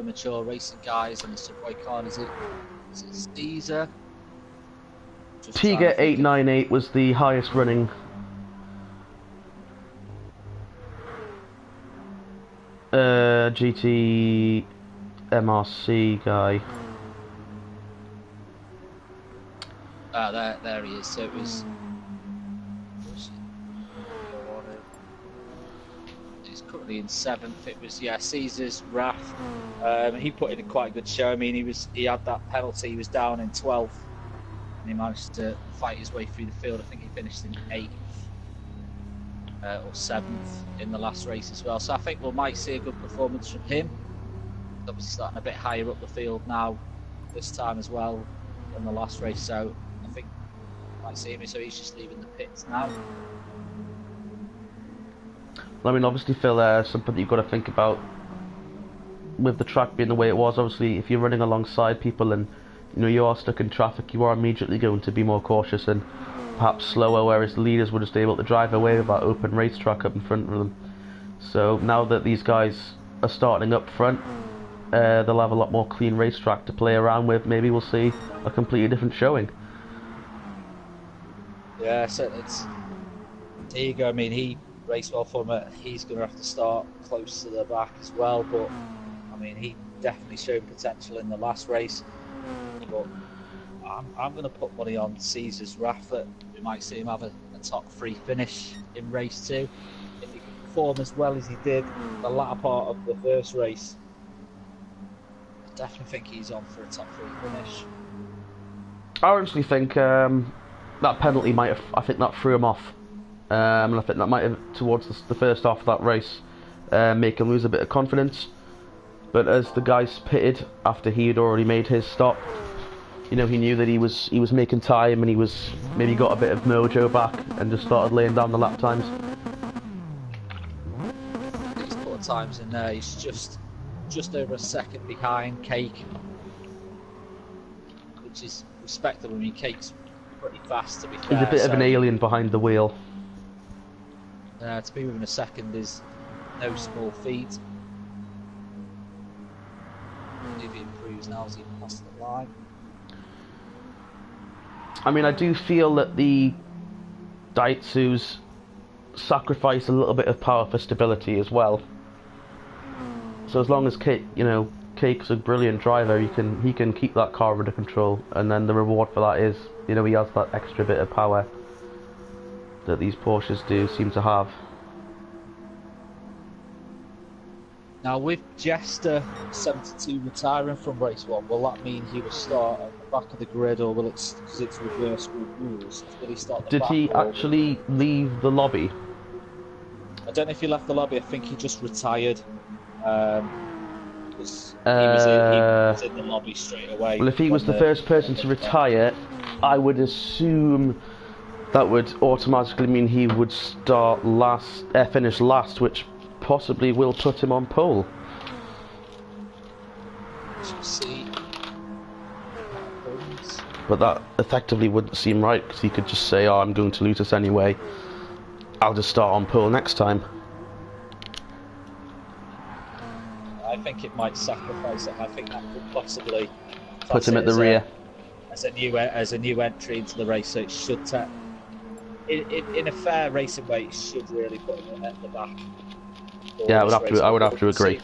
mature racing guys on the subway car. Is it Caesar? Tiga 898 was the highest running. GTMRC guy. There he is. So it was. He's currently in 7th. It was Caesar's Wrath. He put in a quite good show. I mean, he had that penalty. He was down in 12th, and he managed to fight his way through the field. I think he finished in 8th or 7th in the last race as well. So I think we might see a good performance from him. He's obviously starting a bit higher up the field now, this time as well, than the last race. So I think we might see him. So he's just leaving the pits now. I mean, obviously, Phil, something that you've got to think about with the track being the way it was. Obviously, if you're running alongside people and you are stuck in traffic, you are immediately going to be more cautious and perhaps slower, whereas the leaders were just able to drive away with that open racetrack up in front of them. So now that these guys are starting up front, they'll have a lot more clean racetrack to play around with. Maybe we'll see a completely different showing. Yeah, so there you go. I mean, he raced well for him. He's going to have to start close to the back as well, but I mean, he definitely showed potential in the last race. But I'm going to put money on Caesar's Wrath that we might see him have a top 3 finish in race 2. If he can perform as well as he did the latter part of the first race, I definitely think he's on for a top 3 finish. I honestly think that penalty might have, I think that threw him off. And I think that might have, towards the first half of that race, make him lose a bit of confidence. But as the guys pitted after he had already made his stop, he knew that he was making time, and he was maybe got a bit of mojo back and just started laying down the lap times. He's put times in there. He's just over a second behind Cake, which is respectable. I mean, Cake's pretty fast, to be fair. He's a bit of an alien behind the wheel. To be within a second is no small feat. If he improves now as he passes the line. I mean, I do feel that the Daihatsus sacrifice a little bit of power for stability as well. So as long as Cake's a brilliant driver, he can keep that car under control, and then the reward for that is, he has that extra bit of power that these Porsches do seem to have. Now, with Jester 72 retiring from race 1, will that mean he will start at the back of the grid, or will it, because it's reverse grid rules, will he start at the back? Did he actually leave the lobby? I don't know if he left the lobby. I think he just retired. Because he was in the lobby straight away. Well, if he was the first person to retire, I would assume that would automatically mean he would start last, finish last, which possibly will put him on pole. See. But that effectively wouldn't seem right, because he could just say, "Oh, I'm going to lose this anyway. I'll just start on pole next time." I think it might sacrifice it. I think that could possibly put him at the rear as a new entry into the race. So it should, in a fair racing way, it should really put him at the back. Yeah, I would have to agree.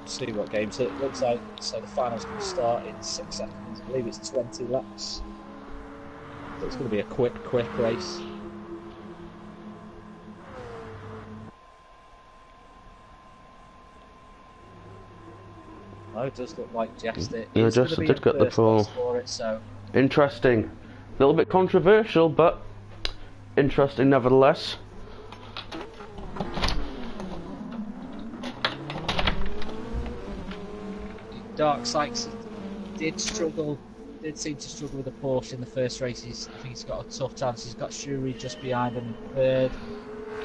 see what game. So it looks like the finals going to start in 6 seconds. I believe it's 20 laps. So it's going to be a quick race. Oh, it does look like Jester. Yeah, Jester did get the pole. So interesting. A little bit controversial, but interesting nevertheless. Dark Sykes did seem to struggle with the Porsche in the first races. I think he's got a tough chance. He's got Shuri just behind him in third.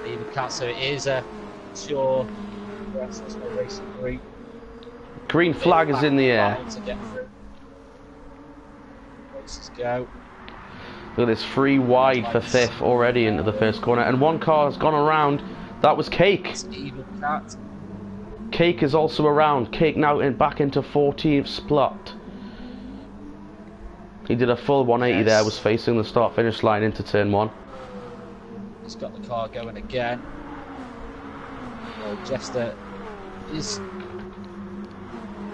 Even Cat, so it is a sure racing group. Green flag is in the air. To get through. Races go. Look at this, 3 wide for 5th already into the first corner, and 1 car has gone around. That was Cake. It's Even Cat. Cake is also around. Cake now back into 14th spot. He did a full 180 there, was facing the start-finish line into turn 1. He's got the car going again. Jester is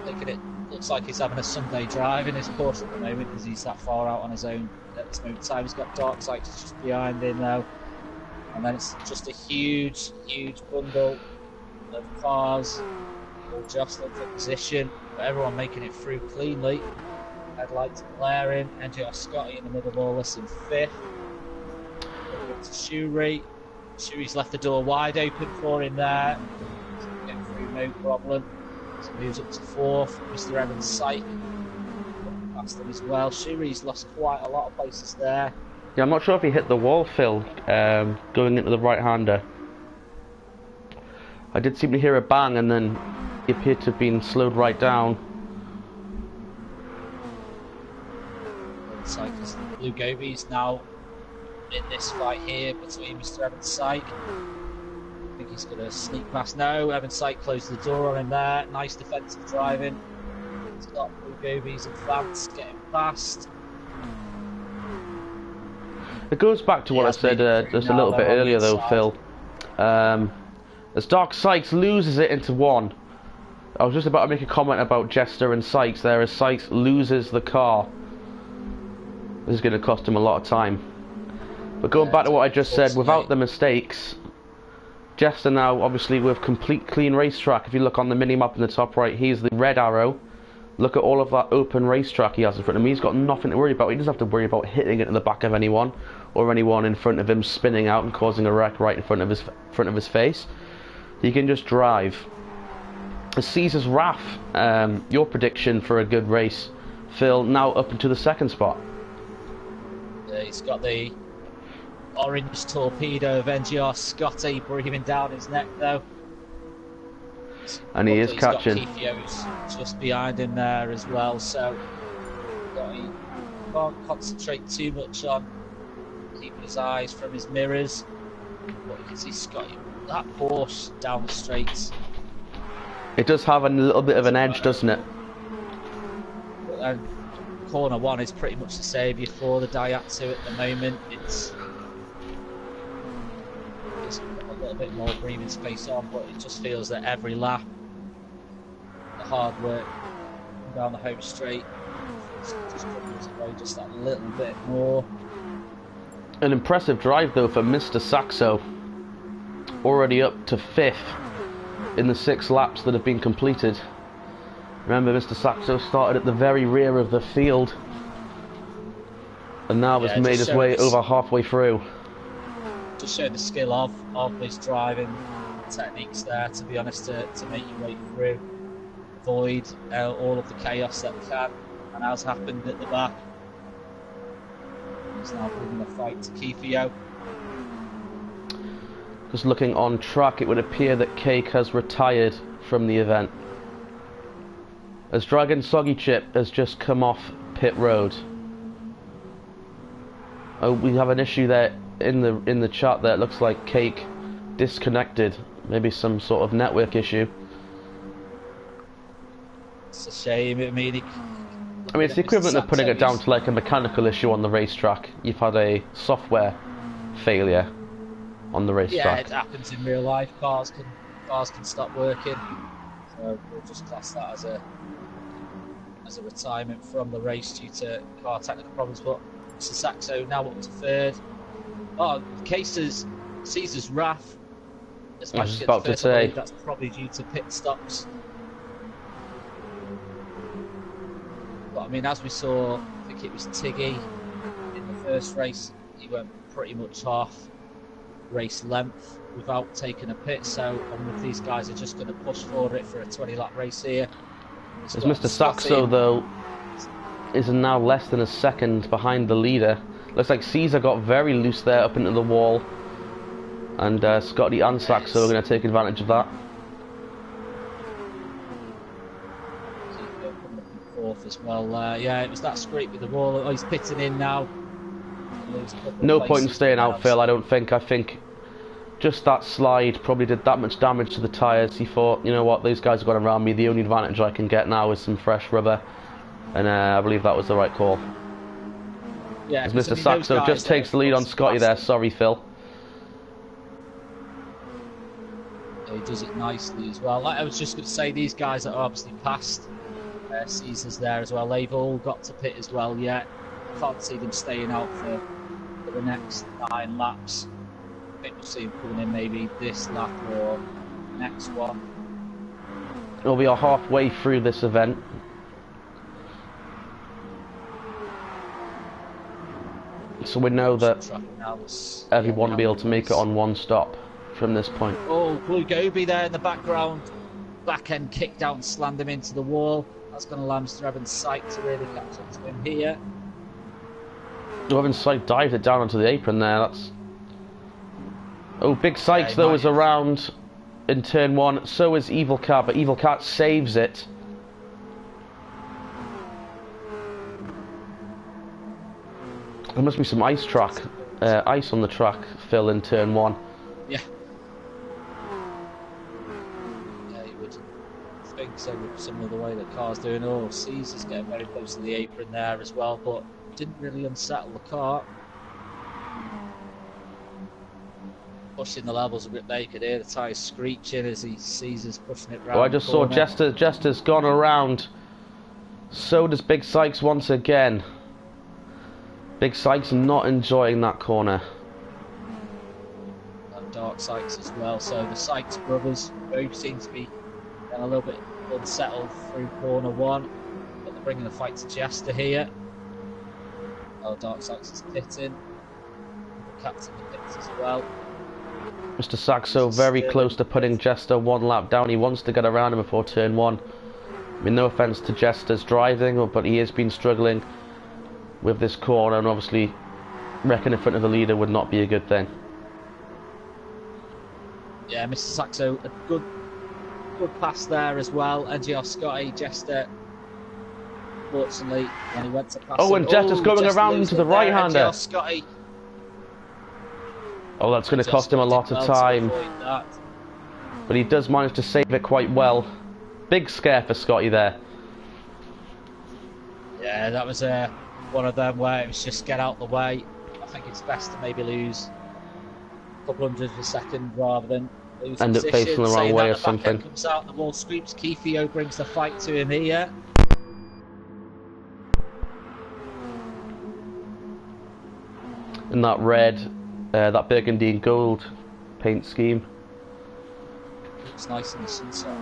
making it. Looks like he's having a Sunday drive in his Porsche at the moment because he's that far out on his own at this moment in time. He's got Dark Sykes just behind him now. And then it's just a huge bundle of cars all jostling for position, but everyone making it through cleanly. Headlights blaring, NGR Scotty in the middle of all this in 5th. Looking to Shuri. Shuri's left the door wide open for him there. Getting through no problem. So moves up to 4th. Mr. Evans' sight past him as well. Shuri's lost quite a lot of places there. Yeah, I'm not sure if he hit the wall, Phil, going into the right-hander. I did seem to hear a bang, and then he appeared to have been slowed right down. Cyclists and the Blue Gobies now in this fight here between Mr. Evans' sight. I think he's going to sneak past. No, Evans' sight closed the door on him there. Nice defensive driving. He's got Blue Gobies and Vance getting past. It goes back to what I said just a little bit earlier though, Phil. As Dark Sykes loses it into 1. I was just about to make a comment about Jester and Sykes there, as Sykes loses the car. This is going to cost him a lot of time. But going back to what I just said, without the mistakes, Jester now, obviously with complete clean racetrack. If you look on the mini-map in the top right, he's the red arrow. Look at all of that open racetrack he has in front of him. He's got nothing to worry about. He doesn't have to worry about hitting it in the back of anyone, or anyone in front of him spinning out and causing a wreck right in front of his face. He can just drive. Caesar's Wrath, your prediction for a good race, Phil, now up into the 2nd spot. He's got the orange torpedo of NGR Scotty breathing down his neck though. And he is catching. He's got Keithio's just behind him there as well, so he can't concentrate too much on keeping his eyes from his mirrors. But because he's got that Porsche down the straight. It does have a little bit of an edge, doesn't it? Corner 1 is pretty much the saviour for the Daihatsu at the moment. It's got a little bit more breathing space on, but it just feels that every lap, the hard work down the home straight just comes away just that little bit more. An impressive drive though for Mr. Saxo, already up to 5th in the 6 laps that have been completed. Remember, Mr. Saxo started at the very rear of the field and now has made his way over halfway through. Just show the skill of his driving techniques there, to be honest, to make your way through, avoid all of the chaos that can and has happened at the back. He's now bringing the fight to Keithio. Just looking on track, it would appear that Cake has retired from the event, as Dragon Soggy Chip has just come off pit road. Oh, we have an issue there in the chat there. It looks like Cake disconnected, maybe some sort of network issue. It's a shame. I mean, it's the equivalent of putting it down to like a mechanical issue on the racetrack. You've had a software failure on the racetrack. Yeah, it happens in real life. Cars can stop working. So we'll just class that as a retirement from the race due to car technical problems. But Mr. Saxo now up to third. Oh, Caesar's Wrath. I was about to say that's probably due to pit stops. But I mean, as we saw, I think it was Tiggy in the first race. He went pretty much half race length without taking a pit. So, and with these guys are just going to push for it for a 20-lap race here. As Mr. Saxo, though, is now less than a second behind the leader. Looks like Caesar got very loose there up into the wall. And Scotty and Saxo are going to take advantage of that. Fourth as well. Yeah, it was that scrape with the wall. Oh, he's pitting in now. No point in staying out, Phil, I don't think. I think just that slide probably did that much damage to the tyres. He thought, you know what, these guys have got around me. The only advantage I can get now is some fresh rubber. And I believe that was the right call. Yeah, as Mr. Saxo just takes the lead on Scotty there. Sorry, Phil. He does it nicely as well. Like I was just going to say, these guys are obviously past Caesar's there as well. They've all got to pit as well yet. I can't see them staying out for the next 9 laps. I think we'll see them coming in maybe this lap or next one. Well, we are halfway through this event. So we know that everyone will be able to make it on one stop from this point. Oh, Blue Goby there in the background. Back end kicked out and slammed him into the wall. That's going to allow Mr. Evans Syke to really catch up to him here. Evans Syke dived it down onto the apron there. That's... Oh, Big Sykes though is around in turn 1. So is Evil Cat, but Evil Cat saves it. There must be some ice on the track, Phil, in turn 1. Yeah. Yeah, you would think so with some of the way the car's doing. Oh, Caesar's getting very close to the apron there as well, but didn't really unsettle the car. Pushing the levels a bit there, you could hear the tyres screeching as Caesar's pushing it round. Oh, I just saw Jester's gone around. So does Big Sykes once again. Big Sykes not enjoying that corner. And Dark Sykes as well. So the Sykes brothers both seem to be getting a little bit unsettled through corner 1. But they're bringing the fight to Jester here. Oh, Dark Sykes is pitting. The captain pits as well. Mr. Saxo very close to putting Jester 1 lap down. He wants to get around him before turn 1. I mean, no offence to Jester's driving, but he has been struggling with this corner, and obviously wrecking in front of the leader would not be a good thing. Yeah, Mr. Saxo, a good pass there as well. NGR Scotty, Jester, fortunately, when he went to pass and Jester's going around into the right-hander. NGR Scotty. Oh, that's going to cost him a lot of time. But he does manage to save it quite well. Big scare for Scotty there. Yeah, that was one of them where it was just get out the way. I think it's best to maybe lose a couple hundredths of a second rather than lose end up facing the wrong way or something. Comes out, the wall screeps. Keithio brings the fight to him here. In that red, that burgundy and gold paint scheme. Looks nice in the sunset.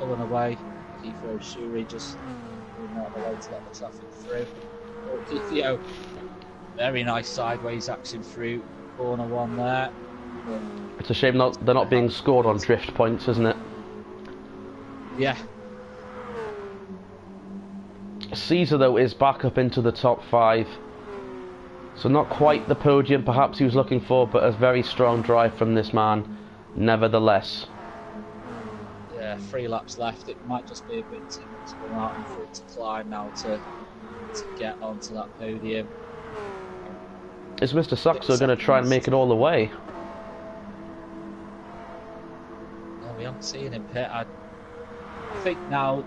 Pulling away, Keithio Shuri just moving out of the way to let the traffic through. Oh, Keithio, very nice sideways action through corner 1 there. It's a shame they're not being scored on drift points, isn't it? Yeah. Caesar though is back up into the top 5, so not quite the podium perhaps he was looking for, but a very strong drive from this man nevertheless. Yeah, 3 laps left. It might just be a bit too much for Martin for it to climb now to get onto that podium. Is Mr. Saxo going to try and make it all the way? No, we haven't seen him pit. I think now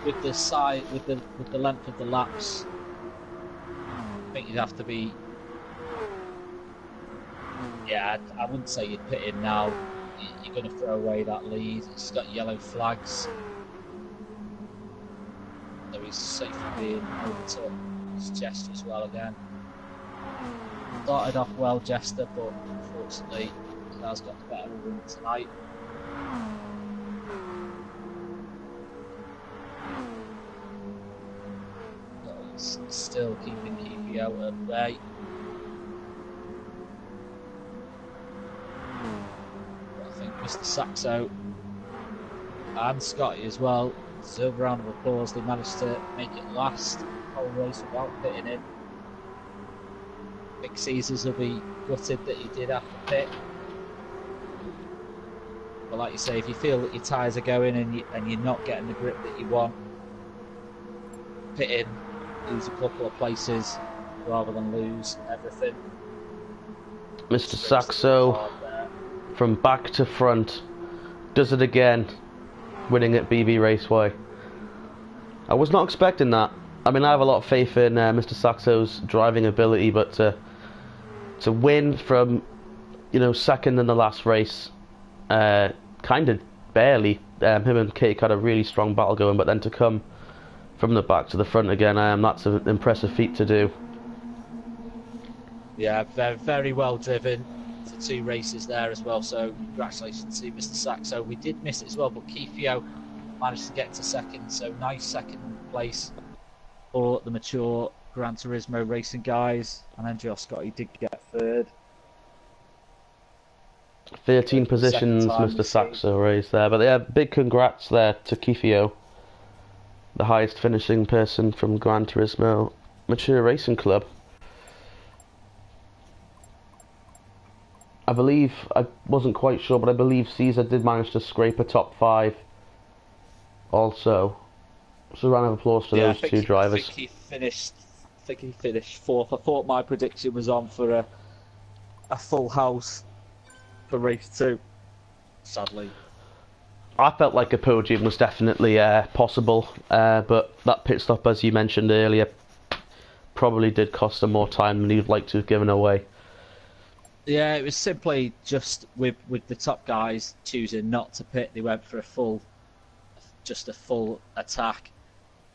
with the side, with the length of the laps, I think you'd have to be. Yeah, I wouldn't say you'd pit in now. You're going to throw away that lead. It's got yellow flags. So he's safe from being overtook. It's Jester as well again. Started off well, Jester, but unfortunately, he has got the better run tonight. He's still keeping Keefy out at bay. I think Mr. Saxo and Scotty as well deserve a round of applause. They managed to make it last the whole race without pitting in. Big Caesars will be gutted that he did have to pit. But like you say, if you feel that your tyres are going and you're not getting the grip that you want, pit in, lose a couple of places rather than lose everything. Mr. Saxo, from back to front, does it again, winning at BB Raceway. I was not expecting that. I mean, I have a lot of faith in Mr. Saxo's driving ability, but to win from, you know, second in the last race, kind of barely. Him and Cake had a really strong battle going, but then to come from the back to the front again, that's an impressive feat to do. Yeah, very, very well driven for 2 races there as well, so congratulations to Mr. Saxo. We did miss it as well, but Keefio managed to get to second, so nice second place for the mature Gran Turismo racing guys, and NGR Scotty did get third. 13 positions Mr. Saxo raised there, but yeah, big congrats there to Keefio, the highest finishing person from Gran Turismo Mature Racing Club. I believe, I wasn't quite sure, but I believe Caesar did manage to scrape a top 5 also. So a round of applause to those 2 drivers. I think he finished 4th. I thought my prediction was on for a full house for race 2, sadly. I felt like a podium was definitely possible, but that pit stop, as you mentioned earlier, probably did cost him more time than he'd like to have given away. Yeah, it was simply just with the top guys choosing not to pit. They went for a full attack.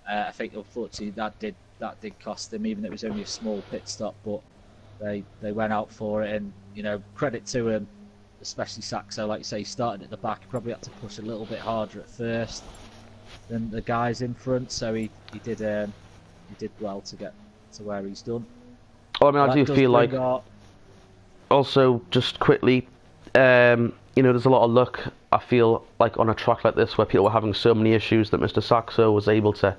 I think unfortunately that did cost them, even though it was only a small pit stop. But they went out for it, and you know, credit to him, especially Saxo. Like you say, he started at the back. He probably had to push a little bit harder at first than the guys in front. So he did well to get to where he's done. Oh, I mean, I do feel like. Also, just quickly, you know, there's a lot of luck, I feel like, on a track like this where people were having so many issues that Mr. Saxo was able to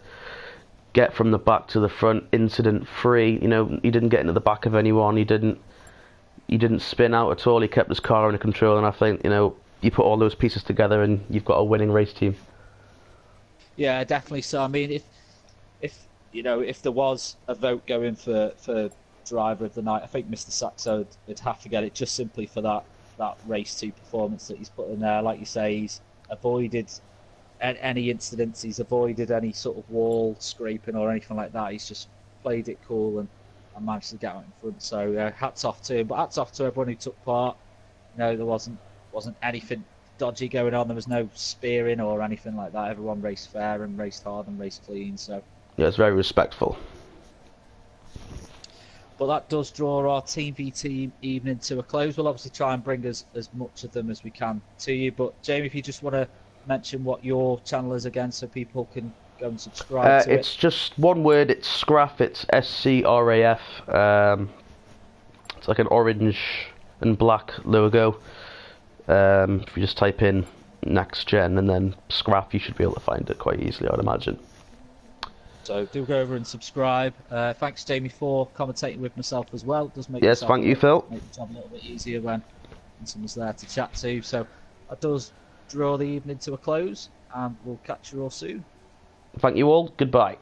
get from the back to the front incident-free. You know, he didn't get into the back of anyone, he didn't spin out at all, he kept his car under control, and I think, you know, you put all those pieces together and you've got a winning race team. Yeah, definitely so. I mean, if you know, if there was a vote going for driver of the night, I think Mr. Saxo would have to get it, just simply for that race 2 performance that he's put in there. Like you say, he's avoided any incidents, he's avoided any sort of wall scraping or anything like that. He's just played it cool and managed to get out in front. So hats off to him, but hats off to everyone who took part. You know, there wasn't anything dodgy going on. There was no spearing or anything like that. Everyone raced fair and raced hard and raced clean. So yeah, it's very respectful. But that does draw our Team v Team evening to a close. We'll obviously try and bring as much of them as we can to you. But Jamie, if you just want to mention what your channel is again, so people can go and subscribe to it. It's just one word. It's Scraf. It's SCRAF. It's like an orange and black logo. If you just type in Next Gen and then Scraf, you should be able to find it quite easily, I'd imagine. So do go over and subscribe. Thanks, Jamie, for commentating with myself as well. It does make thank you, Phil. Make the job a little bit easier when someone's there to chat to. So that does draw the evening to a close, and we'll catch you all soon. Thank you all. Goodbye.